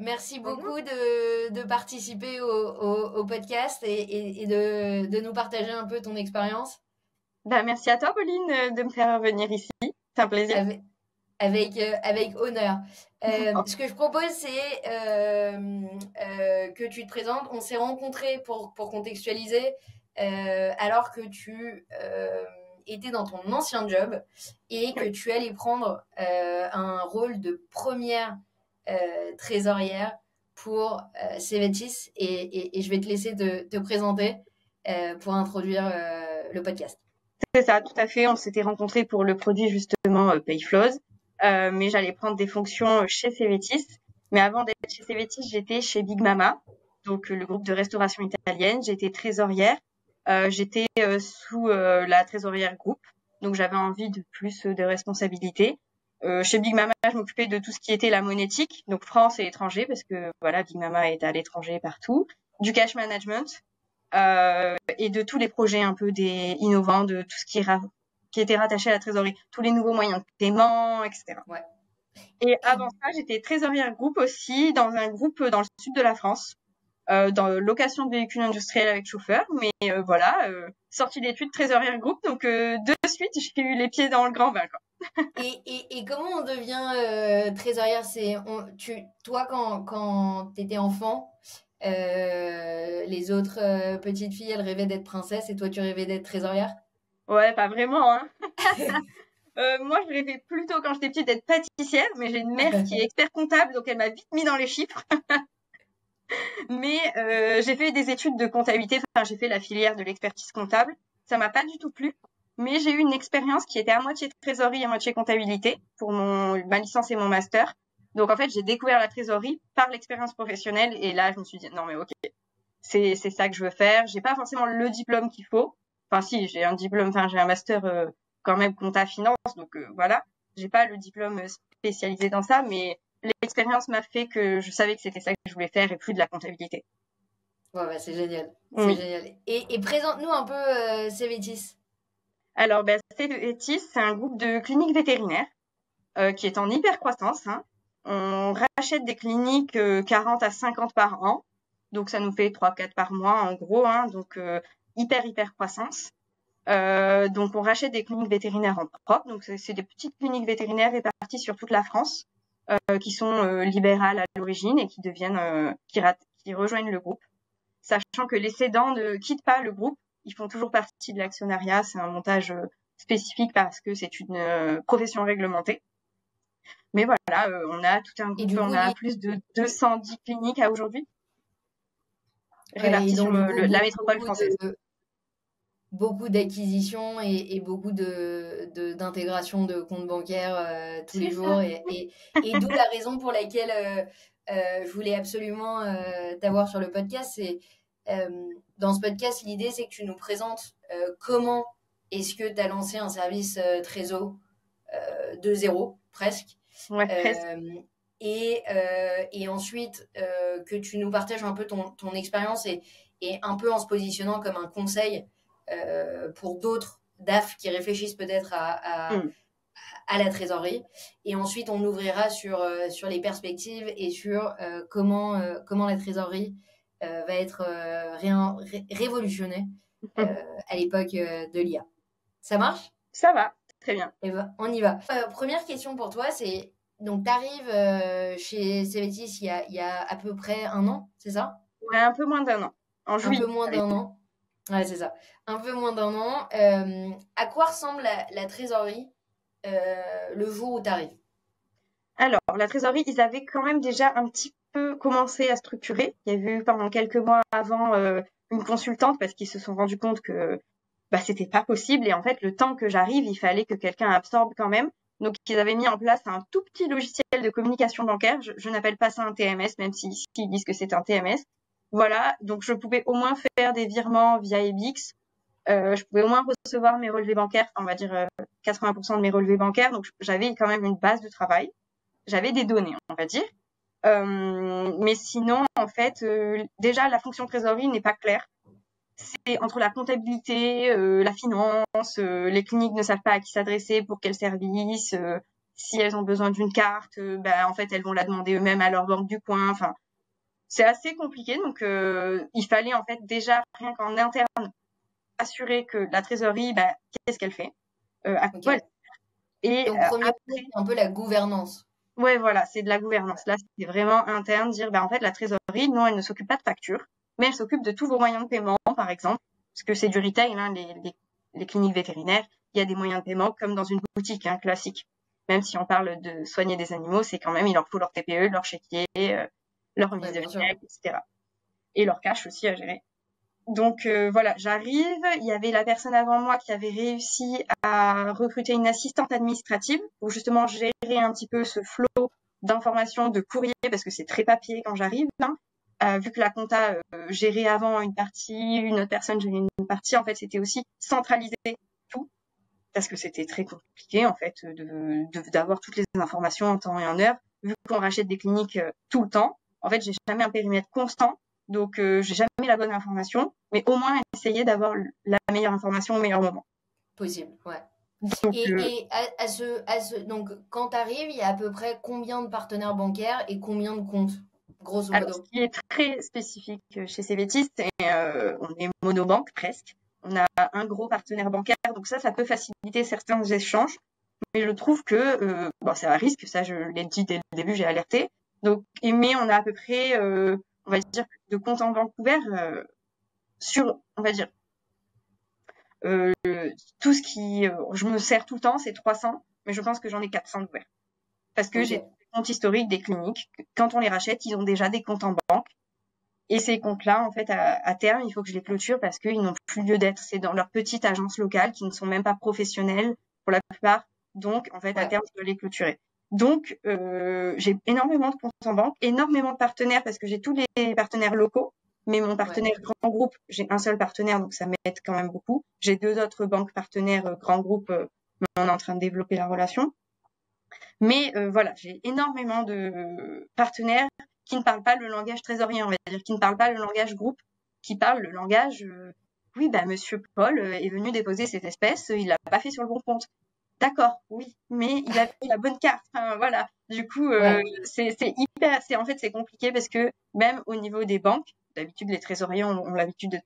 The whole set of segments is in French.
Merci Bonjour. beaucoup de participer au podcast et de nous partager un peu ton expérience. Merci à toi, Pauline, de me faire venir ici. C'est un plaisir. Avec honneur. Oh, Ce que je propose, c'est que tu te présentes. On s'est rencontrés pour contextualiser alors que tu étais dans ton ancien job et que oui, tu allais prendre un rôle de première trésorière pour Cevetis et je vais te laisser te présenter pour introduire le podcast. c'est ça, tout à fait. On s'était rencontrés pour le produit justement Payflows, mais j'allais prendre des fonctions chez Cevetis. Mais avant d'être chez Cevetis, j'étais chez Big Mama, donc le groupe de restauration italienne. J'étais trésorière. J'étais sous la trésorière groupe, donc j'avais envie de plus de responsabilités. Chez Big Mama, je m'occupais de tout ce qui était la monétique, donc France et étranger, parce que voilà, Big Mama est à l'étranger partout. Du cash management, et de tous les projets un peu des innovants, de tout ce qui était rattaché à la trésorerie, tous les nouveaux moyens de paiement, etc. Ouais. Et Et avant ça, j'étais trésorière groupe aussi dans un groupe dans le sud de la France, dans location de véhicules industriels avec chauffeur. Mais voilà, sortie d'études trésorière groupe, donc de suite, j'ai eu les pieds dans le grand bain, quoi. Et comment on devient trésorière? Toi, quand tu étais enfant, les autres petites filles, elles rêvaient d'être princesses et toi, tu rêvais d'être trésorière? Ouais, pas vraiment, hein. Moi, je rêvais plutôt quand j'étais petite d'être pâtissière, mais j'ai une mère qui est expert comptable, donc elle m'a vite mis dans les chiffres. Mais j'ai fait des études de comptabilité, enfin j'ai fait la filière de l'expertise comptable. Ça m'a pas du tout plu, mais j'ai eu une expérience qui était à moitié trésorerie, à moitié comptabilité pour ma licence et mon master. Donc en fait, j'ai découvert la trésorerie par l'expérience professionnelle et là, je me suis dit non mais ok, c'est ça que je veux faire. J'ai pas forcément le diplôme qu'il faut. Enfin si, j'ai un diplôme, enfin j'ai un master quand même compta finance, donc voilà. J'ai pas le diplôme spécialisé dans ça, mais l'expérience m'a fait que je savais que c'était ça que je voulais faire et plus de la comptabilité. Ouais, bah, c'est génial. C'est Oui. génial. Et présente-nous un peu Cevetis. Alors, Cévetis, c'est un groupe de cliniques vétérinaires qui est en hyper croissance, hein. On rachète des cliniques 40 à 50 par an. Donc, ça nous fait 3-4 par mois, en gros, hein. Donc, hyper croissance. Donc, on rachète des cliniques vétérinaires en propre. Donc, c'est des petites cliniques vétérinaires réparties sur toute la France qui sont libérales à l'origine et qui deviennent, qui rejoignent le groupe. Sachant que les cédants ne quittent pas le groupe, ils font toujours partie de l'actionnariat, c'est un montage spécifique parce que c'est une profession réglementée. Mais voilà, on a tout un Et groupe, du on coup, a plus de 210 cliniques à aujourd'hui, et réparties donc, sur du coup, la métropole française. beaucoup d'acquisitions et beaucoup d'intégration de comptes bancaires tous les C'est ça. jours. Et d'où la raison pour laquelle je voulais absolument t'avoir sur le podcast. Dans ce podcast, l'idée, c'est que tu nous présentes comment est-ce que tu as lancé un service Trésor de zéro, presque. Ouais, presque. Et ensuite, que tu nous partages un peu ton expérience et un peu en se positionnant comme un conseil pour d'autres DAF qui réfléchissent peut-être Mm. à la trésorerie. Et ensuite, on ouvrira sur les perspectives et sur comment la trésorerie va être révolutionnée à l'époque de l'IA. Ça marche? Ça va, très bien. Eh ben, on y va. Première question pour toi, c'est donc tu arrives chez Cevetis il y a à peu près un an, c'est ça? Ouais, un peu moins d'un an. En Un juillet. peu moins d'un an. Ouais, c'est ça. Un peu moins d'un an. À quoi ressemble la trésorerie le jour où tu arrives? Alors, la trésorerie, ils avaient quand même déjà un petit peu commencé à structurer. Il y avait eu pendant quelques mois avant une consultante parce qu'ils se sont rendus compte que c'était pas possible et en fait le temps que j'arrive il fallait que quelqu'un absorbe quand même, donc ils avaient mis en place un tout petit logiciel de communication bancaire. Je n'appelle pas ça un TMS même si ils disent que c'est un TMS. Voilà, donc je pouvais au moins faire des virements via EBIX, je pouvais au moins recevoir mes relevés bancaires, enfin, on va dire 80% de mes relevés bancaires, donc j'avais quand même une base de travail, j'avais des données on va dire. Mais sinon en fait déjà la fonction trésorerie n'est pas claire. C'est entre la comptabilité, la finance, les cliniques ne savent pas à qui s'adresser, pour quel service. Si elles ont besoin d'une carte, en fait, elles vont la demander eux-mêmes à leur banque du coin. Enfin, c'est assez compliqué. Donc, il fallait en fait déjà, rien qu'en interne, assurer que la trésorerie, qu'est-ce qu'elle fait, à quoi elle... Et donc, premier point, c'est un peu la gouvernance. Ouais, voilà, c'est de la gouvernance. Là, c'est vraiment interne, dire, en fait, la trésorerie, non, elle ne s'occupe pas de factures, mais elle s'occupe de tous vos moyens de paiement, par exemple, parce que c'est du retail, hein, les cliniques vétérinaires, il y a des moyens de paiement comme dans une boutique, hein, classique. Même si on parle de soigner des animaux, c'est quand même, il leur faut leur TPE, leur chéquier, leur remise de chèque, etc. Et leur cash aussi à gérer. Donc voilà, j'arrive, il y avait la personne avant moi qui avait réussi à recruter une assistante administrative pour justement gérer un petit peu ce flot d'informations, de courrier, parce que c'est très papier quand j'arrive. Vu que la compta gérait avant une partie, une autre personne gérait une partie, en fait, c'était aussi centraliser tout, parce que c'était très compliqué, en fait, d'avoir toutes les informations en temps et en heure. Vu qu'on rachète des cliniques tout le temps, en fait, j'ai jamais un périmètre constant. Donc, j'ai jamais la bonne information, mais au moins essayer d'avoir la meilleure information au meilleur moment. Possible, ouais. Donc, donc quand tu arrives, il y a à peu près combien de partenaires bancaires et combien de comptes, grosso modo? Alors, ce qui est très spécifique chez Cévetis, c'est on est monobanque presque. On a un gros partenaire bancaire, donc ça peut faciliter certains échanges. Mais je trouve que c'est un risque, ça je l'ai dit dès le début, j'ai alerté. Donc, mais on a à peu près, on va dire, de comptes en banque ouverts sur, on va dire, tout ce qui, je me sers tout le temps, c'est 300, mais je pense que j'en ai 400 ouverts. Parce que j'ai des comptes historiques des cliniques. Quand on les rachète, ils ont déjà des comptes en banque. Et ces comptes-là, en fait, à terme, il faut que je les clôture parce qu'ils n'ont plus lieu d'être. C'est dans leur petite agence locale qui ne sont même pas professionnelles pour la plupart. Donc, en fait, à terme, je dois les clôturer. Donc, j'ai énormément de comptes en banque, énormément de partenaires parce que j'ai tous les partenaires locaux. Mais mon partenaire grand groupe, j'ai un seul partenaire, donc ça m'aide quand même beaucoup. J'ai 2 autres banques partenaires grand groupe, mais on est en train de développer la relation. Mais voilà, j'ai énormément de partenaires qui ne parlent pas le langage trésorier, on va dire, qui ne parlent pas le langage groupe, qui parlent le langage oui, monsieur Paul est venu déposer cette espèce, il l'a pas fait sur le bon compte. D'accord, oui, mais il a fait la bonne carte. Enfin, voilà. Du coup, c'est hyper, en fait, c'est compliqué parce que même au niveau des banques, d'habitude, les trésoriers ont l'habitude de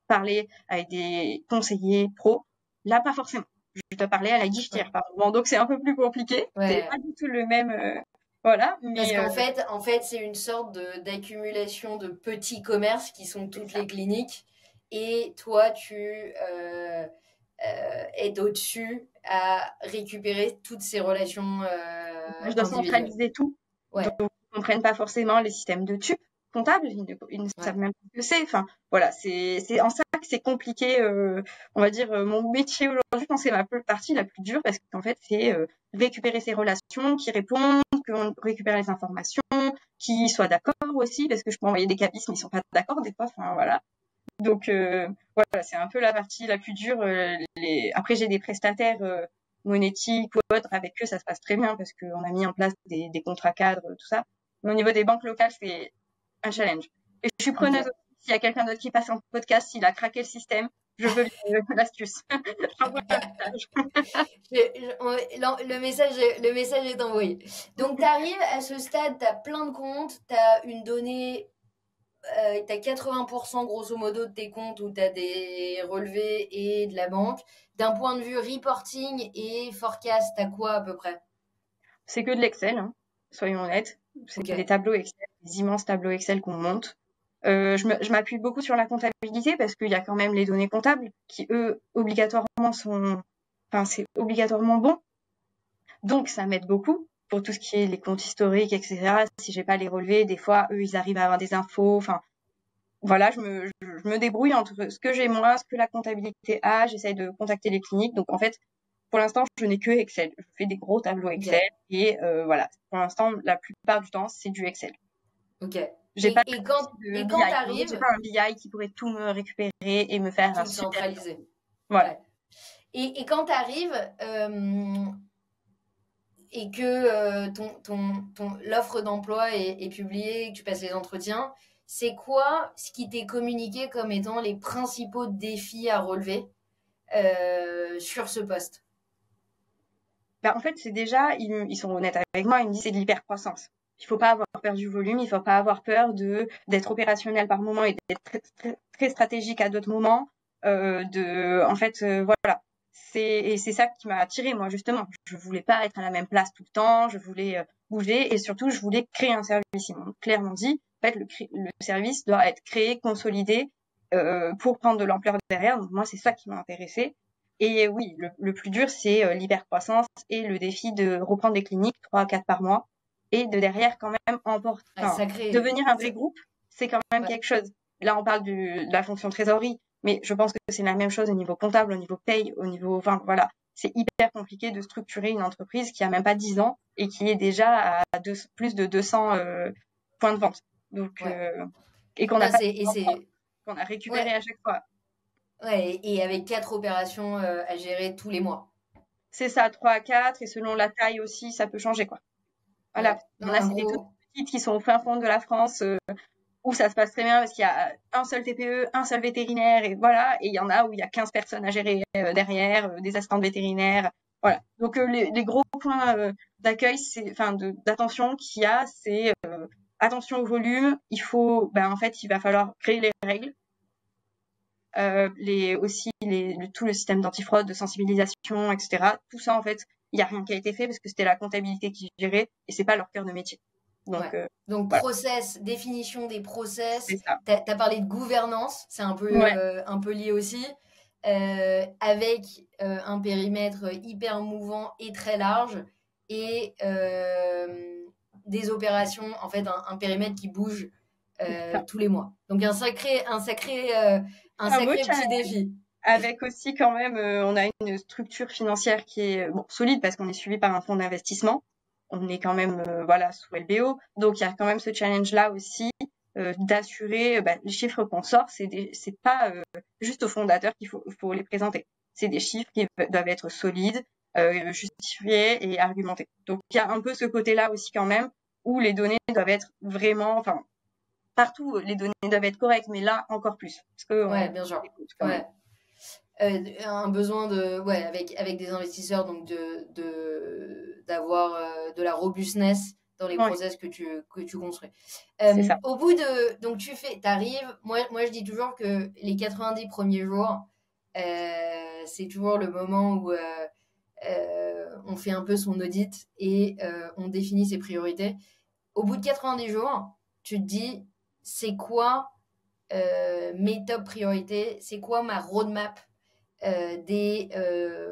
parler avec des conseillers pros. Là, pas forcément. Je dois parler à la guichetière, par moment. Donc, c'est un peu plus compliqué. C'est pas du tout le même, voilà. Mais, parce qu'en fait, c'est une sorte d'accumulation de petits commerces qui sont toutes les cliniques. Et toi, tu aides au-dessus à récupérer toutes ces relations je dois centraliser tout. Donc, ils ne comprennent pas forcément les systèmes de tube comptables. Ils ne savent même pas ce que c'est. Enfin, voilà, c'est en ça que c'est compliqué. On va dire, mon métier aujourd'hui, je pense que c'est ma partie la plus dure parce qu'en fait, c'est récupérer ces relations, qui répondent, qu'on récupère les informations, qui soient d'accord aussi, parce que je peux envoyer des cabis, mais ils sont pas d'accord des fois. Enfin, voilà. Donc, voilà, c'est un peu la partie la plus dure. Après, j'ai des prestataires monétiques ou autres, avec eux, ça se passe très bien parce qu'on a mis en place des contrats cadres, tout ça. Mais au niveau des banques locales, c'est un challenge. Et je suis preneuse aussi. S'il y a quelqu'un d'autre qui passe en podcast, s'il a craqué le système, je veux l'astuce. Le message est envoyé. Donc, tu arrives à ce stade, tu as plein de comptes, tu as une donnée, tu as 80% grosso modo de tes comptes où tu as des relevés et de la banque. D'un point de vue reporting et forecast, tu as quoi à peu près? C'est que de l'Excel, hein, soyons honnêtes. C'est des tableaux Excel, des immenses tableaux Excel qu'on monte. Je m'appuie beaucoup sur la comptabilité parce qu'il y a quand même les données comptables qui, eux, obligatoirement c'est obligatoirement bon. Donc, ça m'aide beaucoup pour tout ce qui est les comptes historiques, etc. Si j'ai pas les relevés, des fois, eux, ils arrivent à avoir des infos. Enfin, voilà, je me débrouille entre ce que j'ai moi, ce que la comptabilité a. J'essaye de contacter les cliniques. Donc, en fait, pour l'instant, je n'ai que Excel. Je fais des gros tableaux Excel et voilà. Pour l'instant, la plupart du temps, c'est du Excel. Ok. J'ai pas quand t'arrives, j'ai pas un BI qui pourrait tout me récupérer et me faire tout centraliser. Voilà. Et quand t'arrives et que l'offre d'emploi est publiée, et que tu passes les entretiens, c'est quoi ce qui t'est communiqué comme étant les principaux défis à relever sur ce poste? en fait, c'est déjà, ils sont honnêtes avec moi, ils me disent c'est de l'hypercroissance. Il faut pas avoir peur du volume, il faut pas avoir peur d'être opérationnel par moment et d'être très stratégique à d'autres moments. Voilà. C'est ça qui m'a attirée, moi, justement. Je voulais pas être à la même place tout le temps, je voulais bouger et surtout, je voulais créer un service. Ils m'ont clairement dit, en fait, le service doit être créé, consolidé pour prendre de l'ampleur derrière. Donc, moi, c'est ça qui m'a intéressée. Et oui, le plus dur, c'est l'hypercroissance et le défi de reprendre des cliniques 3 à 4 par mois et de derrière quand même devenir un vrai groupe, c'est quand même quelque chose. Là, on parle de la fonction trésorerie, mais je pense que c'est la même chose au niveau comptable, au niveau paye, au niveau, enfin voilà, c'est hyper compliqué de structurer une entreprise qui a même pas 10 ans et qui est déjà à plus de 200 points de vente. Donc, et qu'on a qu'on a récupéré à chaque fois. Ouais, et avec 4 opérations à gérer tous les mois. C'est ça, 3 à 4, et selon la taille aussi, ça peut changer, quoi. Voilà. Ouais. C'est des toutes petites qui sont au fin fond de la France, où ça se passe très bien parce qu'il y a un seul TPE, un seul vétérinaire, et voilà. Et il y en a où il y a 15 personnes à gérer derrière, des assistantes vétérinaires. Voilà. Donc, les gros points d'accueil, d'attention qu'il y a, c'est attention au volume. Il faut, en fait, il va falloir créer les règles. Tout le système d'antifraude, de sensibilisation, etc. Tout ça, en fait, il n'y a rien qui a été fait parce que c'était la comptabilité qui gérait et c'est pas leur cœur de métier. Donc, Donc voilà. Process, définition des process. Tu as parlé de gouvernance, c'est un peu lié aussi, avec un périmètre hyper mouvant et très large et des opérations, en fait, un périmètre qui bouge tous les mois. Donc un sacré petit défi. Avec aussi quand même, on a une structure financière qui est solide parce qu'on est suivi par un fonds d'investissement. On est quand même sous LBO. Donc il y a quand même ce challenge-là aussi d'assurer les chiffres qu'on sort. C'est pas juste aux fondateurs qu'il faut les présenter. C'est des chiffres qui doivent être solides, justifiés et argumentés. Donc il y a un peu ce côté-là aussi quand même où les données doivent être vraiment, partout, les données doivent être correctes, mais là, encore plus. Parce que, bien sûr. Un besoin avec des investisseurs, donc d'avoir de la robustness dans les process que tu construis. C'est ça. Au bout donc t'arrives, moi je dis toujours que les 90 premiers jours, c'est toujours le moment où on fait un peu son audit et on définit ses priorités. Au bout de 90 jours, tu te dis, c'est quoi mes top priorités, c'est quoi ma roadmap des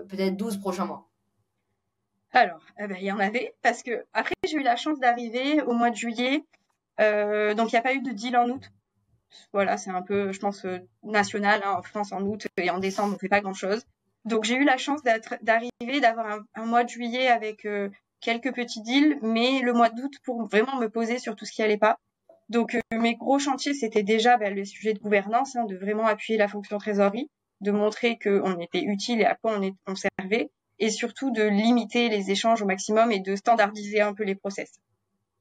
peut-être 12 prochains mois? Alors, il y en avait, parce que après, j'ai eu la chance d'arriver au mois de juillet, donc il n'y a pas eu de deal en août. Voilà, c'est un peu, je pense, national, hein, en France en août et en décembre, on fait pas grand-chose. Donc j'ai eu la chance d'arriver, d'avoir un mois de juillet avec quelques petits deals, mais le mois d'août pour vraiment me poser sur tout ce qui allait pas. Donc mes gros chantiers, c'était déjà le sujet de gouvernance, de vraiment appuyer la fonction trésorerie, de montrer qu'on était utile et à quoi on servait, et surtout de limiter les échanges au maximum et de standardiser un peu les process.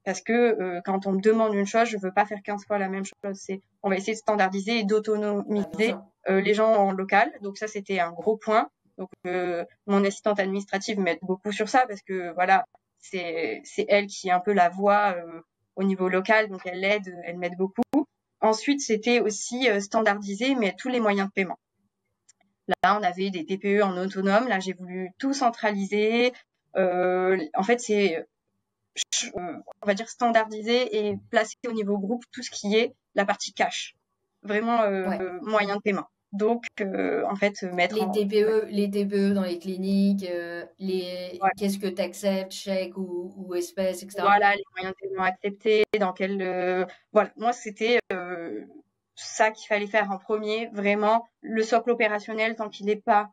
Parce que quand on me demande une chose, je veux pas faire 15 fois la même chose. On va essayer de standardiser et d'autonomiser les gens en local. Donc ça, c'était un gros point. Donc mon assistante administrative m'aide beaucoup sur ça parce que voilà, c'est elle qui est un peu la voix au niveau local. Donc elle m'aide beaucoup. Ensuite, c'était aussi standardiser mais tous les moyens de paiement. Là, on avait des TPE en autonome. Là, j'ai voulu tout centraliser. En fait, c'est on va dire standardiser et placer au niveau groupe tout ce qui est la partie cash, vraiment moyen de paiement. Donc en fait mettre les TPE dans les cliniques, qu'est-ce que tu acceptes, chèque ou espèces, etc. Voilà, les moyens de paiement acceptés, dans quel voilà, moi c'était ça qu'il fallait faire en premier, vraiment le socle opérationnel tant qu'il n'est pas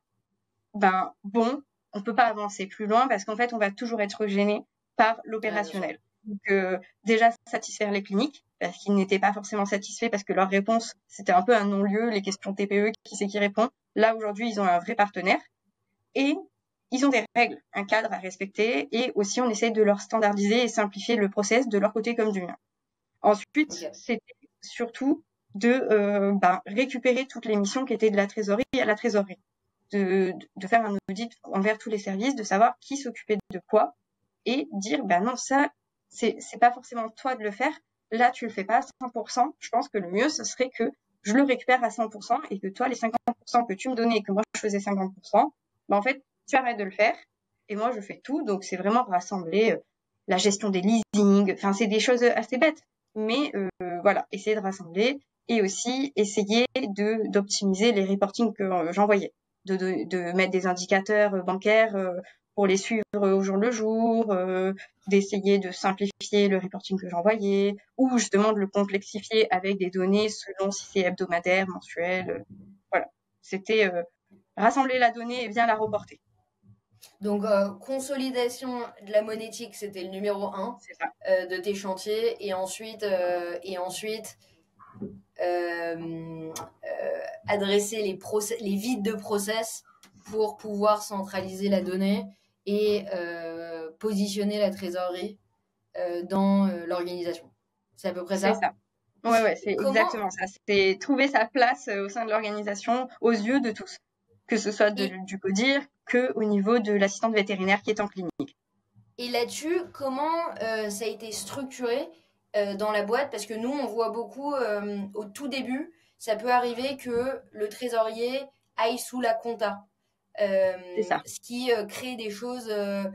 bon, on peut pas avancer plus loin parce qu'en fait on va toujours être gêné par l'opérationnel. Donc déjà satisfaire les cliniques parce qu'ils n'étaient pas forcément satisfaits parce que leur réponse c'était un peu un non-lieu, les questions TPE, qui c'est qui répond. Là aujourd'hui ils ont un vrai partenaire et ils ont des règles, un cadre à respecter et aussi on essaye de leur standardiser et simplifier le process de leur côté comme du mien. Ensuite c'était surtout de récupérer toutes les missions qui étaient de la trésorerie à la trésorerie. de faire un audit envers tous les services, de savoir qui s'occupait de quoi et dire, ben non, ça, c'est pas forcément toi de le faire. Là, tu le fais pas à 100%. Je pense que le mieux, ce serait que je le récupère à 100% et que toi, les 50% que tu me donnais et que moi, je faisais 50%, ben en fait, tu arrêtes de le faire et moi, je fais tout. Donc, c'est vraiment rassembler la gestion des leasing. Enfin, c'est des choses assez bêtes. Mais voilà, essayer de rassembler et aussi essayer d'optimiser les reportings que j'envoyais, de mettre des indicateurs bancaires pour les suivre au jour le jour, d'essayer de simplifier le reporting que j'envoyais, ou justement de le complexifier avec des données selon si c'est hebdomadaire, mensuel. Voilà, c'était rassembler la donnée et bien la reporter. Donc, consolidation de la monétique, c'était le numéro 1 de tes chantiers. Et ensuite adresser les vides de process pour pouvoir centraliser la donnée et positionner la trésorerie dans l'organisation. C'est à peu près ça? C'est ça. Ouais, c'est exactement ça. C'est trouver sa place au sein de l'organisation aux yeux de tous, que ce soit du codir que au niveau de l'assistante vétérinaire qui est en clinique. Et là-dessus, comment ça a été structuré dans la boîte? Parce que nous, on voit beaucoup au tout début, ça peut arriver que le trésorier aille sous la compta. C'est ça. Ce qui crée des choses. Des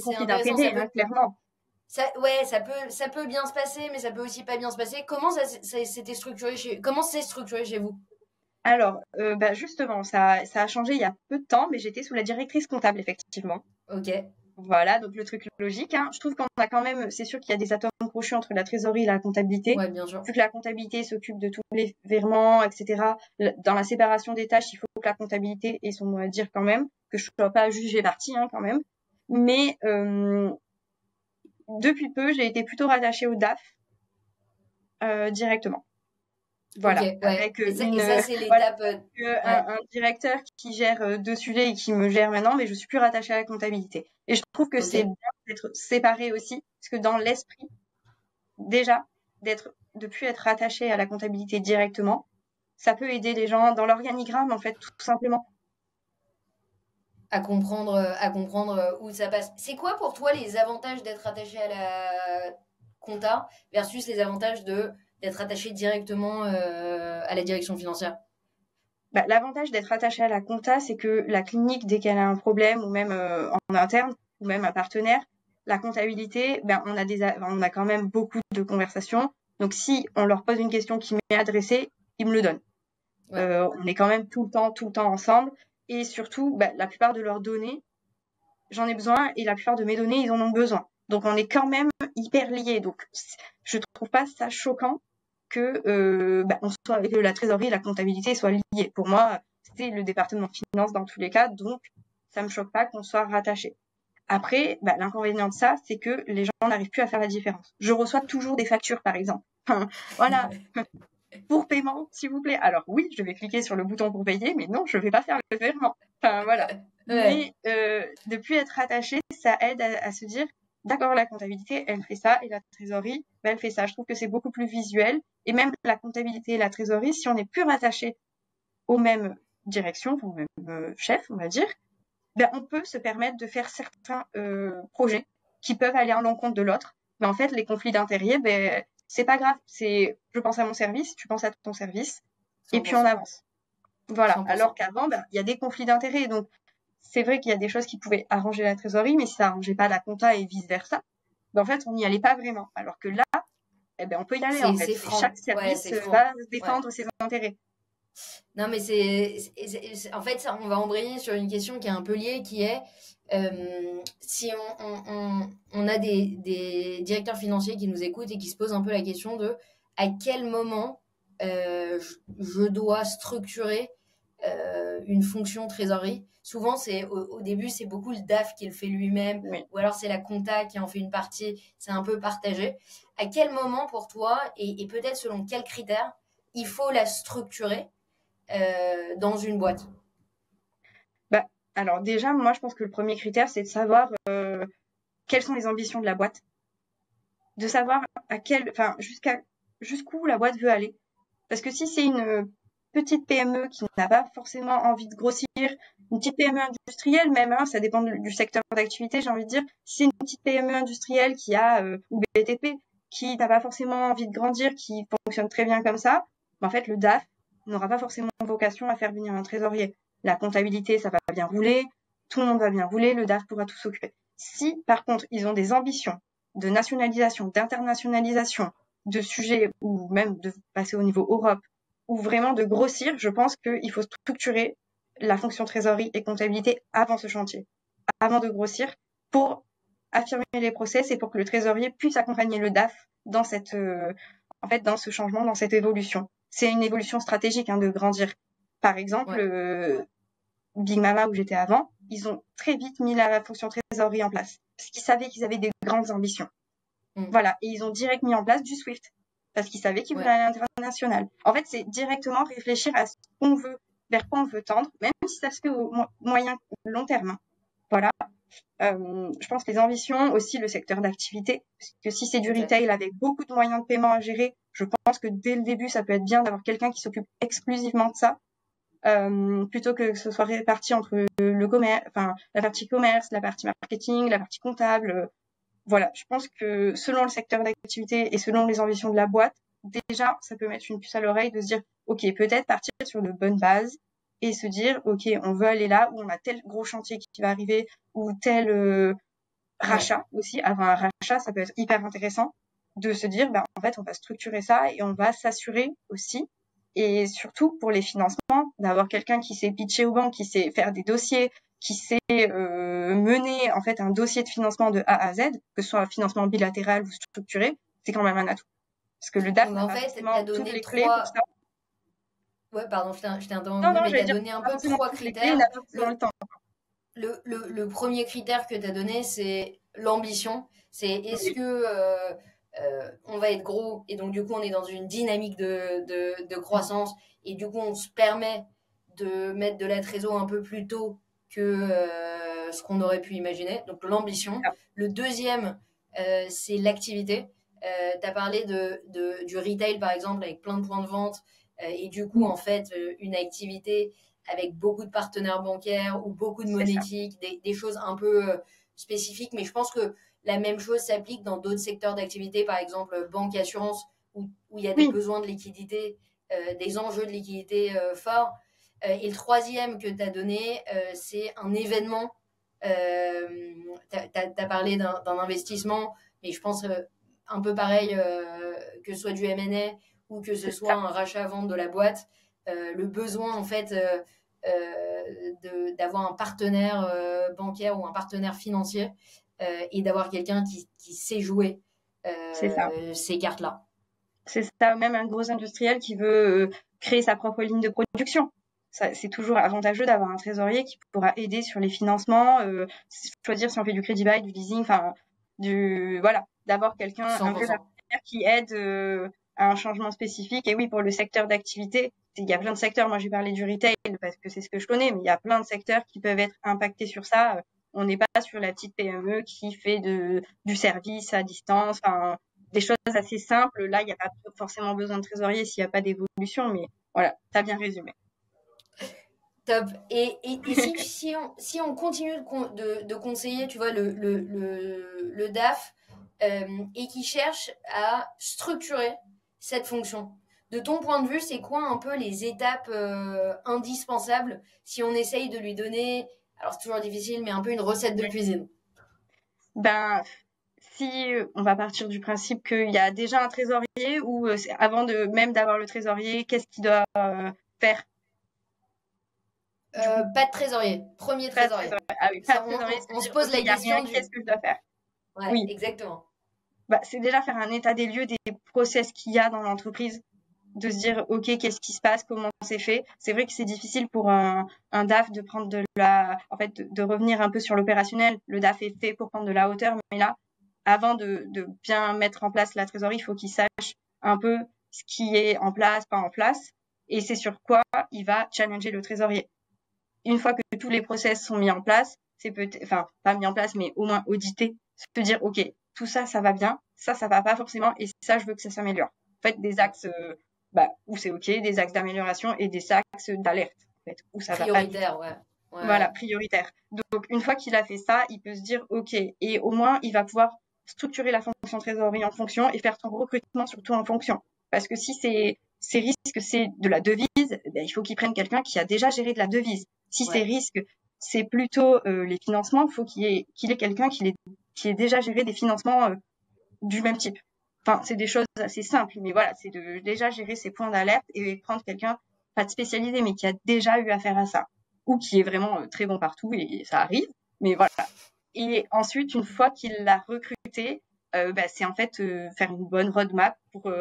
conflits d'intérêts, clairement. Ça peut bien se passer, mais ça peut aussi pas bien se passer. Comment comment c'est structuré chez vous? Alors, justement, ça a changé il y a peu de temps, mais j'étais sous la directrice comptable, effectivement. Ok. Voilà, donc le truc logique. Je trouve qu'on a quand même, c'est sûr qu'il y a des atomes crochus entre la trésorerie et la comptabilité. Ouais, bien sûr. Vu que la comptabilité s'occupe de tous les virements, etc. Dans la séparation des tâches, il faut que la comptabilité ait son mot à dire quand même, que je sois pas jugée partie quand même. Mais depuis peu, j'ai été plutôt rattachée au DAF directement. Voilà, okay, ouais. avec et ça c'est l'étape. Un directeur qui gère 2 sujets et qui me gère maintenant, mais je suis plus rattachée à la comptabilité. Et je trouve que c'est bien d'être séparée aussi, parce que dans l'esprit, déjà, de plus être rattaché à la comptabilité directement, ça peut aider les gens dans l'organigramme, en fait, tout simplement. À comprendre où ça passe. C'est quoi pour toi les avantages d'être attaché à la compta versus les avantages d'être attaché directement à la direction financière? L'avantage d'être attaché à la compta, c'est que la clinique, dès qu'elle a un problème, ou même en interne, ou même un partenaire, la comptabilité, on a quand même beaucoup de conversations. Donc, si on leur pose une question qui m'est adressée, ils me le donnent. Ouais. On est quand même tout le temps ensemble. Et surtout, la plupart de leurs données, j'en ai besoin, et la plupart de mes données, ils en ont besoin. Donc, on est quand même hyper liés. Donc, je trouve pas ça choquant que la trésorerie et la comptabilité soient liées. Pour moi, c'est le département finance dans tous les cas, donc ça me choque pas qu'on soit rattaché. Après, l'inconvénient de ça, c'est que les gens n'arrivent plus à faire la différence. Je reçois toujours des factures, par exemple. Voilà. Pour paiement, s'il vous plaît. Alors oui, je vais cliquer sur le bouton pour payer, mais non, je vais pas faire le virement. Voilà. Ouais. Mais de plus être rattaché, ça aide à se dire, d'accord, la comptabilité, elle fait ça, et la trésorerie, elle fait ça. Je trouve que c'est beaucoup plus visuel. Et même la comptabilité et la trésorerie, si on est plus rattaché aux mêmes directions, aux mêmes chefs, on va dire, on peut se permettre de faire certains projets qui peuvent aller à l'encontre de l'autre. Mais en fait, les conflits d'intérêts, c'est pas grave. C'est, je pense à mon service, tu penses à ton service, 100%. Et puis on avance. Voilà. 100%. Alors qu'avant, il y a des conflits d'intérêts. Donc, c'est vrai qu'il y a des choses qui pouvaient arranger la trésorerie, mais si ça arrangeait pas la compta et vice versa, en fait, on n'y allait pas vraiment. Alors que là, on peut y aller, en fait. Chaque service va défendre ses intérêts. Non, mais en fait, on va embrayer sur une question qui est un peu liée, qui est si on a des directeurs financiers qui nous écoutent et qui se posent un peu la question de à quel moment je dois structurer une fonction trésorerie. Souvent, au début, c'est beaucoup le DAF qui le fait lui-même, oui. Ou alors c'est la compta qui en fait une partie, c'est un peu partagé. À quel moment pour toi, et peut-être selon quels critères, il faut la structurer dans une boîte? Alors déjà, moi, je pense que le premier critère, c'est de savoir quelles sont les ambitions de la boîte, de savoir jusqu'où la boîte veut aller. Parce que si c'est une petite PME qui n'a pas forcément envie de grossir, une petite PME industrielle même, hein, ça dépend du secteur d'activité, j'ai envie de dire. Si c'est une petite PME industrielle qui a, ou BTP, qui n'a pas forcément envie de grandir, qui fonctionne très bien comme ça, en fait, le DAF n'aura pas forcément vocation à faire venir un trésorier. La comptabilité, ça va bien rouler, tout le monde va bien rouler, le DAF pourra tout s'occuper. Si, par contre, ils ont des ambitions de nationalisation, d'internationalisation, de sujets, ou même de passer au niveau Europe, ou vraiment de grossir, je pense qu'il faut structurer la fonction trésorerie et comptabilité avant ce chantier, avant de grossir, pour affirmer les process et pour que le trésorier puisse accompagner le DAF dans cette, dans ce changement, dans cette évolution. C'est une évolution stratégique, hein, de grandir. Par exemple, Big Mama où j'étais avant, ils ont très vite mis la fonction trésorerie en place parce qu'ils savaient qu'ils avaient des grandes ambitions. Voilà, et ils ont direct mis en place du Swift parce qu'ils savaient qu'ils voulaient aller à l'international. En fait, c'est directement réfléchir à ce qu'on veut, vers quoi on veut tendre, même si ça se fait au moyen long terme. Voilà. Je pense que les ambitions, aussi le secteur d'activité, parce que si c'est du retail avec beaucoup de moyens de paiement à gérer, je pense que dès le début, ça peut être bien d'avoir quelqu'un qui s'occupe exclusivement de ça. Plutôt que ce soit réparti entre le commerce, enfin la partie commerce, la partie marketing, la partie comptable. Voilà, je pense que selon le secteur d'activité et selon les ambitions de la boîte, déjà ça peut mettre une puce à l'oreille de se dire ok, peut-être partir sur de bonnes bases et se dire ok, on veut aller là où on a tel gros chantier qui va arriver ou tel rachat aussi. Avant un rachat, ça peut être hyper intéressant de se dire en fait on va structurer ça et on va s'assurer aussi. Et surtout pour les financements, d'avoir quelqu'un qui sait pitcher aux banques, qui sait faire des dossiers, qui sait mener en fait un dossier de financement de A à Z, que ce soit un financement bilatéral ou structuré, c'est quand même un atout. Parce que le DAF n'a pas forcément toutes les clés pour ça. Ouais, pardon, je t'ai interrompu, mais tu as donné un peu 3 critères. Le premier critère que tu as donné, c'est l'ambition. C'est est-ce que on va être gros et donc du coup on est dans une dynamique de croissance et du coup on se permet de mettre de la trésor un peu plus tôt que ce qu'on aurait pu imaginer. Donc l'ambition. Le deuxième, c'est l'activité. Tu as parlé du retail par exemple avec plein de points de vente et du coup en fait une activité avec beaucoup de partenaires bancaires ou beaucoup de monétiques, des choses un peu spécifiques. Mais je pense que la même chose s'applique dans d'autres secteurs d'activité, par exemple banque, assurance, où il y a des besoins de liquidité, des enjeux de liquidité forts. Et le troisième que tu as donné, c'est un événement. Tu as parlé d'un investissement, mais je pense un peu pareil que ce soit du M&A ou que ce soit un rachat-vente de la boîte. Le besoin, en fait, d'avoir un partenaire bancaire ou un partenaire financier et d'avoir quelqu'un qui sait jouer ces cartes-là. C'est ça, même un gros industriel qui veut créer sa propre ligne de production. C'est toujours avantageux d'avoir un trésorier qui pourra aider sur les financements, choisir si on fait du crédit bail, du leasing, enfin, d'avoir quelqu'un, un vrai partenaire qui aide à un changement spécifique. Et oui, pour le secteur d'activité, il y a plein de secteurs. Moi, j'ai parlé du retail parce que c'est ce que je connais, mais il y a plein de secteurs qui peuvent être impactés sur ça. On n'est pas sur la petite PME qui fait du service à distance, enfin, des choses assez simples. Là, il n'y a pas forcément besoin de trésorier s'il n'y a pas d'évolution, mais voilà, tu as bien résumé. Top. Et si on continue de conseiller, tu vois, le DAF et qui cherche à structurer cette fonction, de ton point de vue, c'est quoi un peu les étapes indispensables si on essaye de lui donner, alors c'est toujours difficile, mais un peu une recette de cuisine? Si on va partir du principe qu'il y a déjà un trésorier ou avant même d'avoir le trésorier, qu'est-ce qu'il doit faire? Pas de trésorier. Premier trésorier. Ah oui, pas de trésorier. On se pose la question du... Qu'est-ce que je dois faire? Ouais, oui, exactement. C'est déjà faire un état des lieux des process qu'il y a dans l'entreprise, de se dire ok, qu'est-ce qui se passe, comment c'est fait. C'est vrai que c'est difficile pour un DAF de prendre de revenir un peu sur l'opérationnel. Le DAF est fait pour prendre de la hauteur, mais là, avant de bien mettre en place la trésorerie, il faut qu'il sache un peu ce qui est en place, pas en place, et c'est sur quoi il va challenger le trésorier. Une fois que tous les process sont mis en place, c'est peut-être, enfin, pas mis en place, mais au moins audité, se dire, OK, tout ça, ça va bien, ça va pas forcément, et ça, je veux que ça s'améliore. En fait, des axes où c'est OK, des axes d'amélioration et des axes d'alerte, en fait, où ça va pas. Prioritaire, ouais. Voilà, prioritaire. Donc, une fois qu'il a fait ça, il peut se dire OK, et au moins, il va pouvoir structurer la fonction trésorerie en fonction et faire son recrutement surtout en fonction. Parce que si ces risques, c'est de la devise, il faut qu'il prenne quelqu'un qui a déjà géré de la devise. Si ces risques, c'est plutôt les financements, il faut qu'il ait quelqu'un qui ait déjà géré des financements du même type. Enfin, c'est des choses assez simples, mais voilà, c'est de déjà gérer ses points d'alerte et prendre quelqu'un, pas de spécialisé, mais qui a déjà eu affaire à ça, ou qui est vraiment très bon partout, et ça arrive, mais voilà. Et ensuite, une fois qu'il l'a recruté, c'est en fait faire une bonne roadmap pour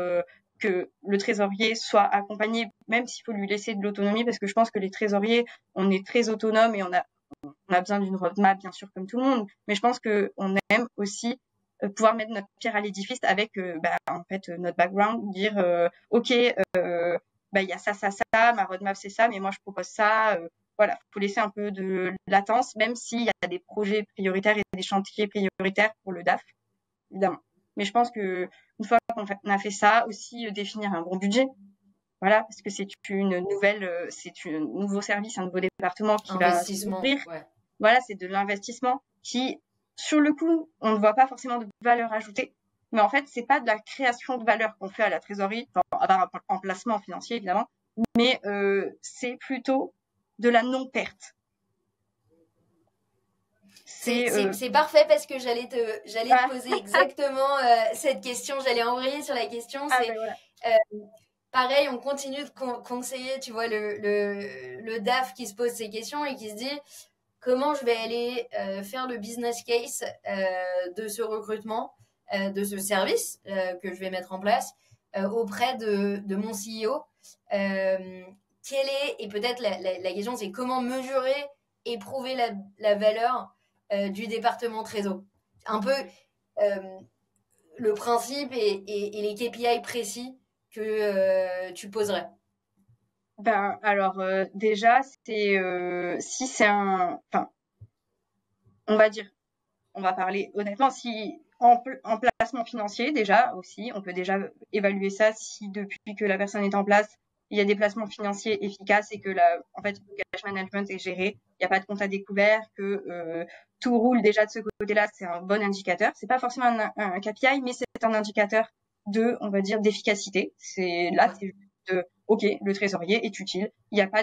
que le trésorier soit accompagné, même s'il faut lui laisser de l'autonomie, parce que je pense que les trésoriers, on est très autonomes et on a besoin d'une roadmap, bien sûr, comme tout le monde, mais je pense qu'on aime aussi pouvoir mettre notre pierre à l'édifice avec en fait notre background, dire OK, il y a ça, ma roadmap c'est ça, mais moi je propose ça. Voilà, faut laisser un peu de latence, même s'il y a des projets prioritaires et des chantiers prioritaires pour le DAF, évidemment. Mais je pense que une fois qu'on a fait ça, aussi définir un bon budget. Voilà, parce que c'est un nouveau service, un nouveau département qui va s'ouvrir. Ouais. Voilà, c'est de l'investissement qui, sur le coup, on ne voit pas forcément de valeur ajoutée. Mais en fait, c'est pas de la création de valeur qu'on fait à la trésorerie, à part un placement financier, évidemment, mais c'est plutôt de la non-perte. C'est parfait parce que j'allais te poser exactement cette question, j'allais envoyer sur la question. Voilà. Pareil, on continue de conseiller, tu vois, le DAF qui se pose ces questions et qui se dit comment je vais aller faire le business case de ce recrutement, de ce service que je vais mettre en place auprès de mon CEO. Et peut-être la question, c'est comment mesurer et prouver la valeur du département Trésor. Un peu le principe et les KPI précis que tu poserais. Alors déjà, c'est si c'est on va dire, on va parler honnêtement, si en placement financier déjà aussi, on peut déjà évaluer ça si depuis que la personne est en place, il y a des placements financiers efficaces et que en fait le cash management est géré, il n'y a pas de compte à découvert, que tout roule déjà de ce côté-là, c'est un bon indicateur. C'est pas forcément un KPI, mais c'est un indicateur on va dire, d'efficacité. C'est juste OK, le trésorier est utile, il n'y a pas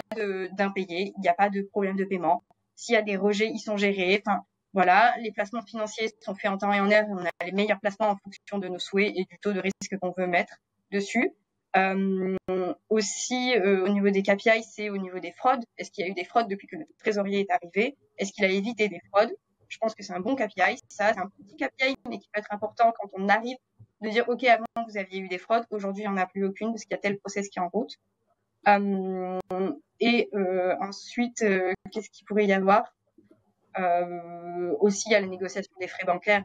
d'impayé, il n'y a pas de problème de paiement. S'il y a des rejets, ils sont gérés. Enfin, voilà, les placements financiers sont faits en temps et en heure. On a les meilleurs placements en fonction de nos souhaits et du taux de risque qu'on veut mettre dessus. Aussi, au niveau des KPI, c'est au niveau des fraudes. Est-ce qu'il y a eu des fraudes depuis que le trésorier est arrivé? Est-ce qu'il a évité des fraudes? Je pense que c'est un bon KPI. Ça, c'est un petit KPI, mais qui peut être important quand on arrive de dire, OK, avant, vous aviez eu des fraudes. Aujourd'hui, il n'y en a plus aucune parce qu'il y a tel process qui est en route. Ensuite, qu'est-ce qu'il pourrait y avoir? Aussi, il y a la négociation des frais bancaires,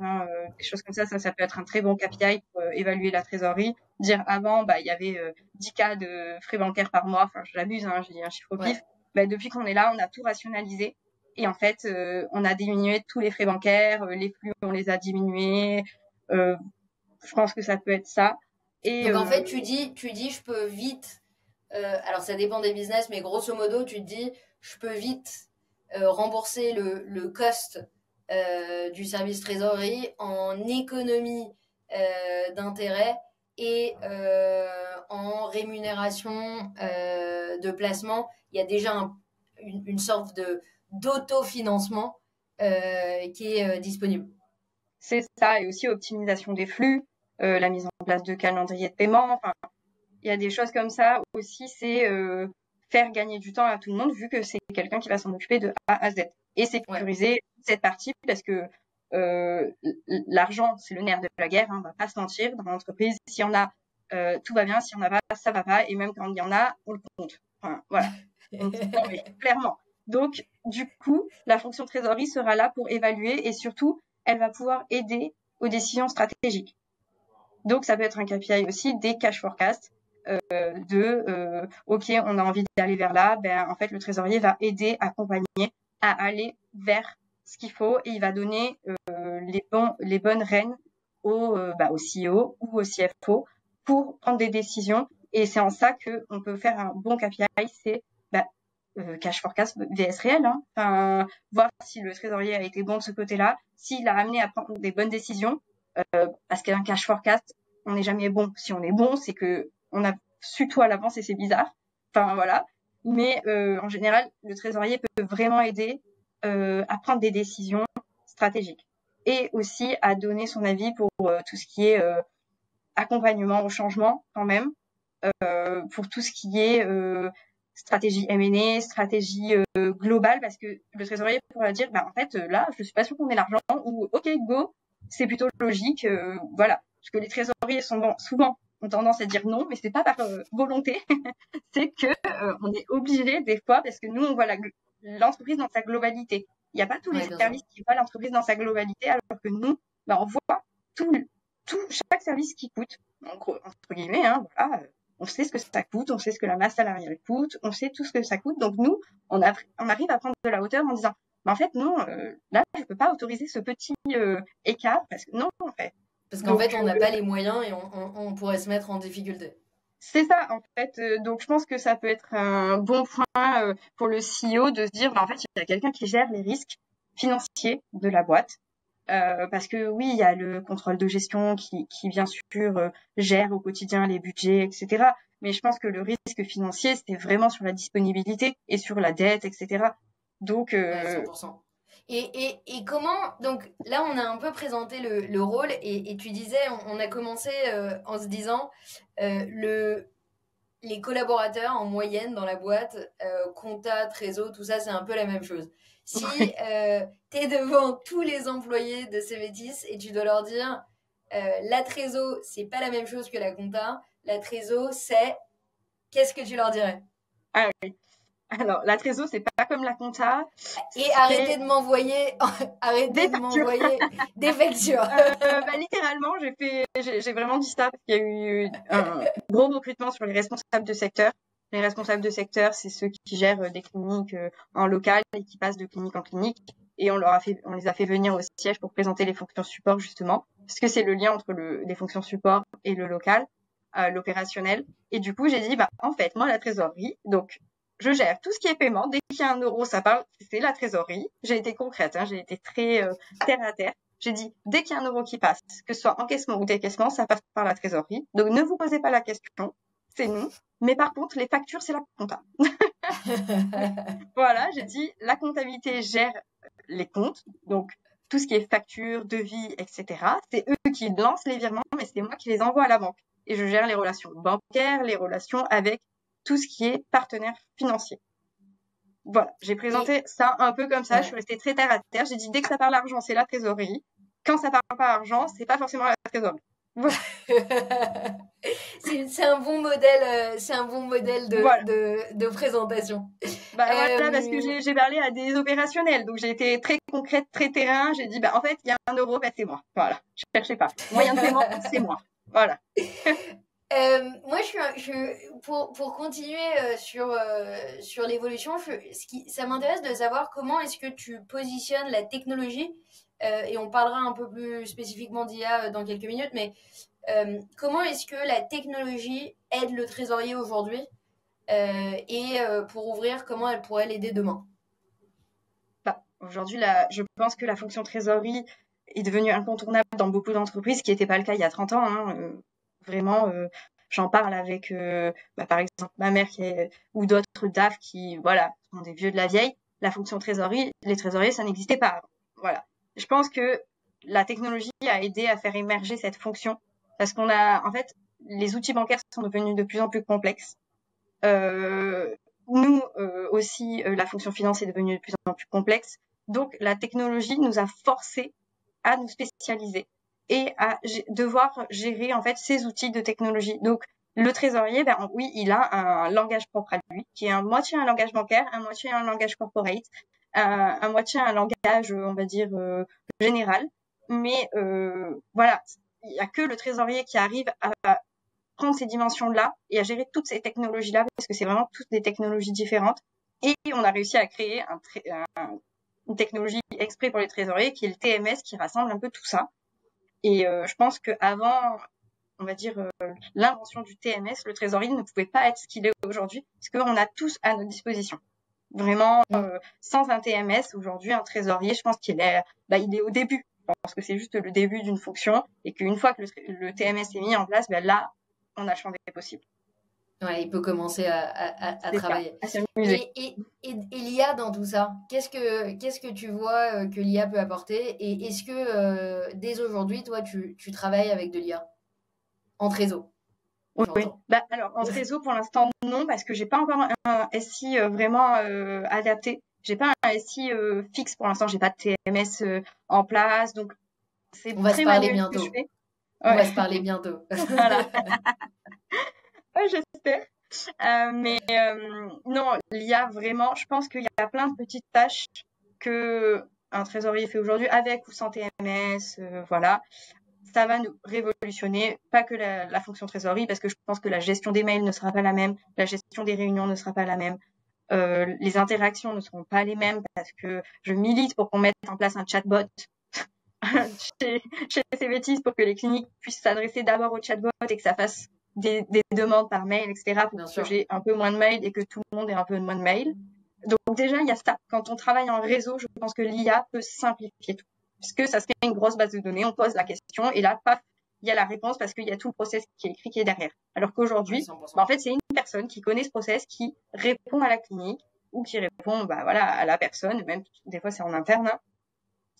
des choses comme ça peut être un très bon KPI pour évaluer la trésorerie. Dire avant, il y avait 10 cas de frais bancaires par mois, enfin je l'abuse, je dis un chiffre au pif. Depuis qu'on est là, on a tout rationalisé et en fait, on a diminué tous les frais bancaires, les flux, on les a diminués. Je pense que ça peut être ça. Et donc en fait, tu dis, je peux vite. Alors ça dépend des business, mais grosso modo, tu te dis, je peux vite rembourser le cost du service trésorerie en économie d'intérêt et en rémunération de placement. Il y a déjà une sorte d'autofinancement qui est disponible. C'est ça, et aussi optimisation des flux, la mise en place de calendrier de paiement. Enfin, il y a des choses comme ça aussi. C'est faire gagner du temps à tout le monde, vu que c'est quelqu'un qui va s'en occuper de A à Z et sécuriser cette partie, parce que l'argent, c'est le nerf de la guerre. On va pas se mentir. Dans l'entreprise, s'il y en a, tout va bien. S'il y en a pas, ça va pas. Et même quand il y en a, on le compte. Enfin, voilà. Donc, clairement. Donc, du coup, la fonction trésorerie sera là pour évaluer et surtout, elle va pouvoir aider aux décisions stratégiques. Donc, ça peut être un KPI aussi des cash forecasts OK, on a envie d'aller vers là. En fait, le trésorier va aider, accompagner à aller vers ce qu'il faut et il va donner les bonnes rênes au CEO ou au CFO pour prendre des décisions Et c'est en ça qu'on peut faire un bon KPI, c'est cash forecast VS réel. Hein. Enfin, voir si le trésorier a été bon de ce côté-là, s'il a amené à prendre des bonnes décisions. Parce qu'un cash forecast, on n'est jamais bon. Si on est bon, c'est que on a su tout à l'avance et c'est bizarre. Enfin voilà. Mais en général, le trésorier peut vraiment aider à prendre des décisions stratégiques et aussi à donner son avis pour tout ce qui est accompagnement au changement quand même, pour tout ce qui est stratégie M&A, stratégie globale, parce que le trésorier pourra dire, en fait, là, je suis pas sûr qu'on ait l'argent, ou OK, go, c'est plutôt logique, voilà. Parce que les trésoriers souvent ont tendance à dire non, mais c'est pas par volonté, c'est que on est obligé des fois, parce que nous, on voit l'entreprise dans sa globalité. Il n'y a pas tous les services qui voient l'entreprise dans sa globalité, alors que nous, on voit chaque service qui coûte, entre guillemets, hein, voilà. On sait ce que ça coûte, on sait ce que la masse salariale coûte, on sait tout ce que ça coûte. Donc nous, on arrive à prendre de la hauteur en disant, en fait, non, là, je peux pas autoriser ce petit écart, parce que non, en fait. Parce qu'en fait, on n'a pas les moyens et on pourrait se mettre en difficulté. C'est ça, en fait. Donc, je pense que ça peut être un bon point pour le CEO de se dire, en fait, il y a quelqu'un qui gère les risques financiers de la boîte. Parce que oui, il y a le contrôle de gestion qui bien sûr gère au quotidien les budgets, etc. Mais je pense que le risque financier, c'était vraiment sur la disponibilité et sur la dette, etc. Donc, ouais, 100%. Et comment, donc là on a un peu présenté le rôle et tu disais, on a commencé en se disant les collaborateurs en moyenne dans la boîte, compta, trésor, tout ça c'est un peu la même chose. Si tu es devant tous les employés de Cévetis et tu dois leur dire la trésor c'est pas la même chose que la compta, la trésor c'est, qu'est-ce que tu leur dirais? Ah oui. Alors, la trésor, c'est pas comme la compta. Et arrêtez de m'envoyer, des factures. Littéralement, j'ai vraiment dit ça parce qu'il y a eu un gros recrutement sur les responsables de secteur. Les responsables de secteur, c'est ceux qui gèrent des cliniques en local et qui passent de clinique en clinique. Et on les a fait venir au siège pour présenter les fonctions support justement, parce que c'est le lien entre les fonctions support et le local, l'opérationnel. Et du coup, j'ai dit, en fait, moi, la trésorerie, donc je gère tout ce qui est paiement. Dès qu'il y a 1 euro, ça parle, c'est la trésorerie. J'ai été concrète, hein, j'ai été très terre à terre. J'ai dit, dès qu'il y a 1 euro qui passe, que ce soit encaissement ou décaissement, ça passe par la trésorerie. Donc, ne vous posez pas la question, c'est nous. Mais par contre, les factures, c'est la compta. Voilà, j'ai dit, la comptabilité gère les comptes. Donc, tout ce qui est facture, devis, etc. C'est eux qui lancent les virements, mais c'est moi qui les envoie à la banque. Et je gère les relations bancaires, les relations avec tout ce qui est partenaire financier. Voilà, j'ai présenté ça un peu comme ça. Ouais. Je suis restée très terre à terre. J'ai dit, dès que ça parle argent, c'est la trésorerie. Quand ça parle pas argent, c'est pas forcément la trésorerie. Voilà. c'est un bon modèle, de présentation. Voilà, parce que j'ai parlé à des opérationnels, donc j'ai été très concrète, très terrain. J'ai dit, en fait, il y a 1 euro, c'est moi. Voilà, je cherchais pas. Moyen de paiement, c'est moi. Voilà. Moi, pour continuer sur l'évolution, ça m'intéresse de savoir comment est-ce que tu positionnes la technologie, et on parlera un peu plus spécifiquement d'IA dans quelques minutes, mais comment est-ce que la technologie aide le trésorier aujourd'hui, et pour ouvrir, comment elle pourrait l'aider demain? Aujourd'hui, je pense que la fonction trésorerie est devenue incontournable dans beaucoup d'entreprises, ce qui n'était pas le cas il y a 30 ans. Hein. Vraiment, j'en parle avec, par exemple, ma mère ou d'autres DAF qui, voilà, sont des vieux de la vieille. La fonction trésorerie, les trésoriers, ça n'existait pas. Voilà. Je pense que la technologie a aidé à faire émerger cette fonction parce qu'on a, en fait, les outils bancaires sont devenus de plus en plus complexes. Nous aussi, la fonction finance est devenue de plus en plus complexe. Donc, la technologie nous a forcés à nous spécialiser et à devoir gérer en fait ces outils de technologie. Donc, le trésorier, oui, il a un langage propre à lui, qui est à moitié un langage bancaire, à moitié un langage corporate, à moitié un langage, on va dire, général. Mais voilà, il n'y a que le trésorier qui arrive à prendre ces dimensions-là et à gérer toutes ces technologies-là, parce que c'est vraiment toutes des technologies différentes. Et on a réussi à créer une technologie exprès pour les trésoriers, qui est le TMS, qui rassemble un peu tout ça. Et je pense qu'avant, on va dire, l'invention du TMS, le trésorier ne pouvait pas être ce qu'il est aujourd'hui, parce qu'on a tous à notre disposition. Vraiment, sans un TMS, aujourd'hui, un trésorier, je pense qu'il est, il est au début. Je pense que c'est juste le début d'une fonction et qu'une fois que le TMS est mis en place, là, on a le champ des possibles. Ouais, il peut commencer à travailler. À s'amuser. Et l'IA dans tout ça, qu'est-ce que tu vois que l'IA peut apporter? Et est-ce que dès aujourd'hui, toi, tu travailles avec de l'IA en trésor? Oui. Alors, en trésor, pour l'instant, non, parce que j'ai pas encore un SI vraiment adapté. J'ai pas un SI fixe pour l'instant. J'ai pas de TMS en place, donc c'est On va se parler bientôt. Ce que je fais. On va se parler bientôt. Voilà. Ouais, j'espère. Non, l'IA, vraiment, je pense qu'il y a plein de petites tâches que un trésorier fait aujourd'hui, avec ou sans TMS, voilà. Ça va nous révolutionner, pas que la fonction trésorerie, parce que je pense que la gestion des mails ne sera pas la même, la gestion des réunions ne sera pas la même, les interactions ne seront pas les mêmes, parce que je milite pour qu'on mette en place un chatbot chez ces bêtises pour que les cliniques puissent s'adresser d'abord au chatbot et que ça fasse des demandes par mail, etc., pour que j'ai un peu moins de mails et que tout le monde ait un peu moins de mails. Donc déjà, il y a ça. Quand on travaille en réseau, je pense que l'IA peut simplifier tout. Puisque ça se fait une grosse base de données, on pose la question et là, paf, il y a la réponse parce qu'il y a tout le process qui est écrit qui est derrière. Alors qu'aujourd'hui, en fait, c'est une personne qui connaît ce process, qui répond à la clinique ou qui répond à la personne, même des fois c'est en interne. Hein.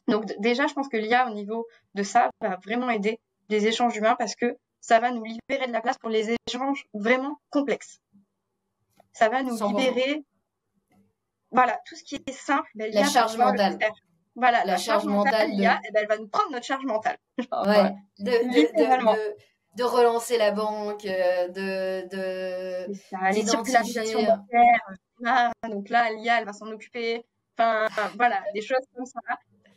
Donc déjà, je pense que l'IA au niveau de ça va vraiment aider les échanges humains parce que ça va nous libérer de la place pour les échanges vraiment complexes. Ça va nous 100%. libérer, tout ce qui est simple. La charge mentale. Voilà, la charge mentale, l'IA, elle va nous prendre notre charge mentale. Ouais, de relancer la banque, d'identifier. Donc là, l'IA, elle va s'en occuper. Enfin, voilà, des choses comme ça.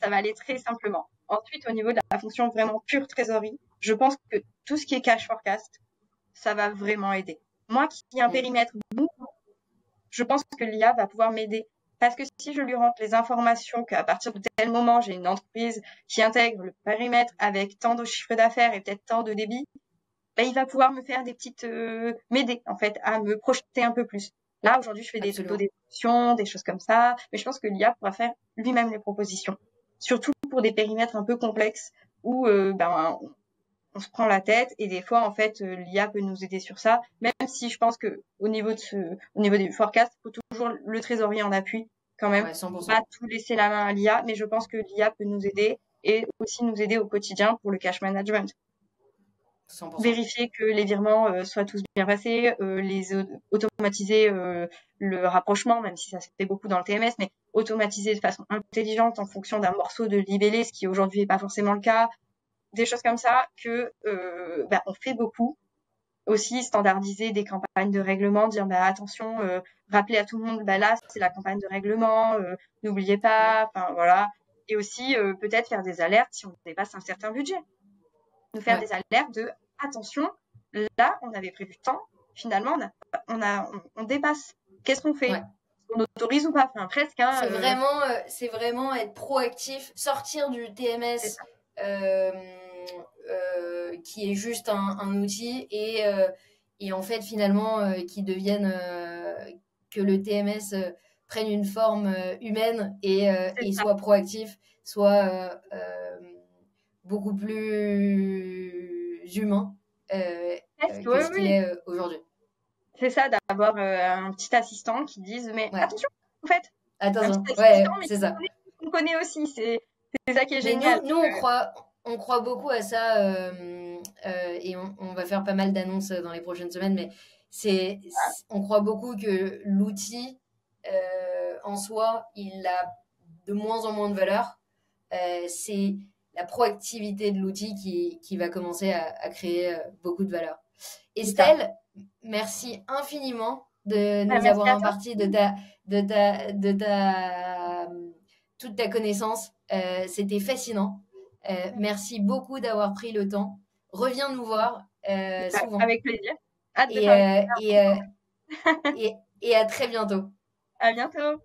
Ça va aller très simplement. Ensuite, au niveau de la fonction vraiment pure trésorerie, je pense que tout ce qui est cash forecast, ça va vraiment aider. Moi qui ai un périmètre beaucoup, je pense que l'IA va pouvoir m'aider. Parce que si je lui rentre les informations qu'à partir de tel moment, j'ai une entreprise qui intègre le périmètre avec tant de chiffre d'affaires et peut-être tant de débit, il va pouvoir me faire des petites... m'aider, en fait, à me projeter un peu plus. Là, aujourd'hui, je fais des taux d'évolution, des choses comme ça, mais je pense que l'IA pourra faire lui-même les propositions. Surtout pour des périmètres un peu complexes où on se prend la tête et des fois, en fait, l'IA peut nous aider sur ça, même si je pense que au niveau des forecasts, il faut toujours le trésorier en appui quand même. 100%. Pas tout laisser la main à l'IA, mais je pense que l'IA peut nous aider et aussi nous aider au quotidien pour le cash management. 100%. Vérifier que les virements soient tous bien passés, automatiser le rapprochement, même si ça se fait beaucoup dans le TMS, mais automatiser de façon intelligente en fonction d'un morceau de libellé, ce qui aujourd'hui n'est pas forcément le cas. Des choses comme ça que on fait beaucoup. Aussi standardiser des campagnes de règlement, dire attention, rappeler à tout le monde, là c'est la campagne de règlement, n'oubliez pas, enfin voilà. Et aussi peut-être faire des alertes si on dépasse un certain budget. Nous faire des alertes de attention, là on avait prévu tant, finalement on dépasse. Qu'est-ce qu'on fait? On autorise ou pas? Enfin presque. Hein, c'est vraiment être proactif, sortir du TMS qui est juste un outil et en fait finalement qui devienne que le TMS prenne une forme humaine et soit proactif, soit beaucoup plus humain que ce qu'il est aujourd'hui. C'est ça, d'avoir un petit assistant qui dise mais attention, en fait. Attention, c'est ça. On connaît aussi, c'est ça qui est génial. Nous on croit beaucoup à ça et on va faire pas mal d'annonces dans les prochaines semaines, mais on croit beaucoup que l'outil en soi, il a de moins en moins de valeur. C'est la proactivité de l'outil qui va commencer à créer beaucoup de valeur. Estelle, merci infiniment de nous avoir imparti de toute ta connaissance. C'était fascinant. Merci beaucoup d'avoir pris le temps. Reviens nous voir souvent. Avec plaisir. Et à très bientôt. À bientôt.